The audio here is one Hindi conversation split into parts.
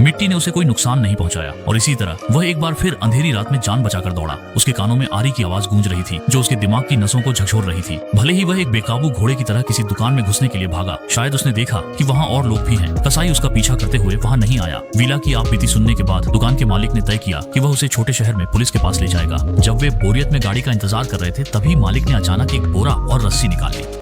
मिट्टी ने उसे कोई नुकसान नहीं पहुंचाया और इसी तरह वह एक बार फिर अंधेरी रात में जान बचाकर दौड़ा। उसके कानों में आरी की आवाज गूंज रही थी जो उसके दिमाग की नसों को झकझोर रही थी। भले ही वह एक बेकाबू घोड़े की तरह किसी दुकान में घुसने के लिए भागा, शायद उसने देखा कि वहाँ और लोग भी हैं। कसाई उसका पीछा करते हुए वहाँ नहीं आया। वीला की आपबीती सुनने के बाद दुकान के मालिक ने तय किया कि वह उसे छोटे शहर में पुलिस के पास ले जाएगा। जब वे बोरियत में गाड़ी का इंतजार कर रहे थे तभी मालिक ने अचानक एक बोरा और रस्सी निकाल ली।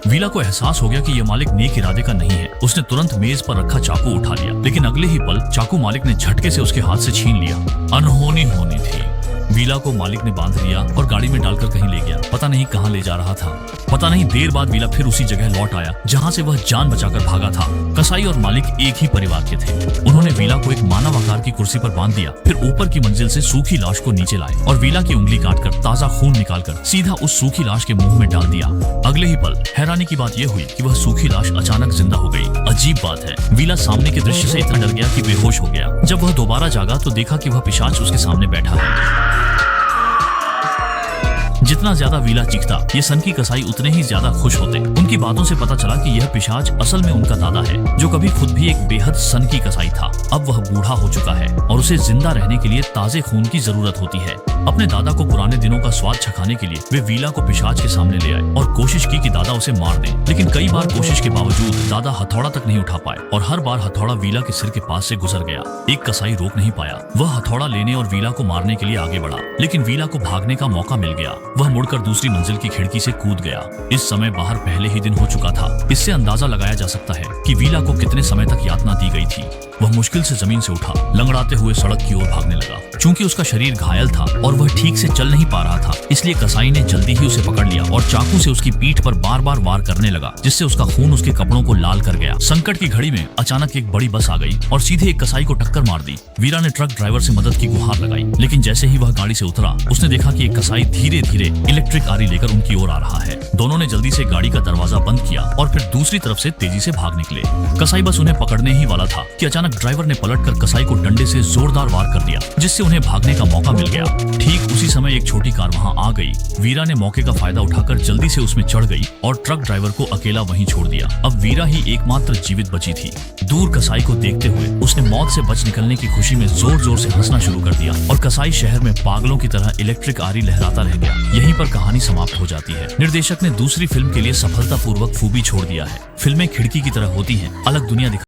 वीला को एहसास हो गया कि यह मालिक नेक इरादे का नहीं है। उसने तुरंत मेज पर रखा चाकू उठा लिया, लेकिन अगले ही पल चाकू मालिक ने झटके से उसके हाथ से छीन लिया। अनहोनी होनी थी। वीला को मालिक ने बांध लिया और गाड़ी में डालकर कहीं ले गया। पता नहीं कहां ले जा रहा था। पता नहीं देर बाद वीला फिर उसी जगह लौट आया जहां से वह जान बचाकर भागा था। कसाई और मालिक एक ही परिवार के थे। उन्होंने वीला को एक मानव आकार की कुर्सी पर बांध दिया, फिर ऊपर की मंजिल से सूखी लाश को नीचे लाए और वीला की उंगली काटकर ताजा खून निकालकर सीधा उस सूखी लाश के मुंह में डाल दिया। अगले ही पल हैरानी की बात यह हुई कि वह सूखी लाश अचानक जिंदा हो गई। अजीब बात है, वीला सामने के दृश्य से इतना डर गया कि बेहोश हो गया। जब वह दोबारा जागा तो देखा कि वह पिशाच उसके सामने बैठा है। जितना ज्यादा वीला चीखता, ये सनकी कसाई उतने ही ज्यादा खुश होते। उनकी बातों से पता चला कि यह पिशाच असल में उनका दादा है, जो कभी खुद भी एक बेहद सनकी कसाई था। अब वह बूढ़ा हो चुका है और उसे जिंदा रहने के लिए ताजे खून की जरूरत होती है। अपने दादा को पुराने दिनों का स्वाद चखाने के लिए वे वीला को पिशाच के सामने ले आए और कोशिश की कि दादा उसे मार दे। लेकिन कई बार कोशिश के बावजूद दादा हथौड़ा तक नहीं उठा पाए और हर बार हथौड़ा वीला के सिर के पास से गुजर गया। एक कसाई रोक नहीं पाया। वह हथौड़ा लेने और वीला को मारने के लिए आगे बढ़ा, लेकिन वीला को भागने का मौका मिल गया। वह मुड़कर दूसरी मंजिल की खिड़की से कूद गया। इस समय बाहर पहले ही दिन हो चुका था। इससे अंदाजा लगाया जा सकता है कि वीला को कितने समय तक यातना दी गई थी। वह मुश्किल से जमीन से उठा, लंगड़ाते हुए सड़क की ओर भागने लगा। चूंकि उसका शरीर घायल था और वह ठीक से चल नहीं पा रहा था, इसलिए कसाई ने जल्दी ही उसे पकड़ लिया और चाकू से उसकी पीठ पर बार बार वार करने लगा, जिससे उसका खून उसके कपड़ों को लाल कर गया। संकट की घड़ी में अचानक एक बड़ी बस आ गई और सीधे एक कसाई को टक्कर मार दी। वीरा ने ट्रक ड्राइवर से मदद की गुहार लगाई, लेकिन जैसे ही वह गाड़ी से उतरा, उसने देखा कि एक कसाई धीरे धीरे इलेक्ट्रिक आरी लेकर उनकी ओर आ रहा है। दोनों ने जल्दी से गाड़ी का दरवाजा बंद किया और फिर दूसरी तरफ से तेजी से भाग निकले। कसाई बस उन्हें पकड़ने ही वाला था कि अचानक ड्राइवर ने पलटकर कसाई को डंडे से जोरदार वार कर दिया, जिससे उन्हें भागने का मौका मिल गया। ठीक उसी समय एक छोटी कार वहां आ गई। वीरा ने मौके का फायदा उठाकर जल्दी से उसमें चढ़ गई और ट्रक ड्राइवर को अकेला वहीं छोड़ दिया। अब वीरा ही एकमात्र जीवित बची थी। दूर कसाई को देखते हुए उसने मौत से बच निकलने की खुशी में जोर जोर से हंसना शुरू कर दिया और कसाई शहर में पागलों की तरह इलेक्ट्रिक आरी लहराता रह गया। यहीं पर कहानी समाप्त हो जाती है। निर्देशक ने दूसरी फिल्म के लिए सफलतापूर्वक फूबी छोड़ दिया है। फिल्में खिड़की की तरह होती हैं, अलग दुनिया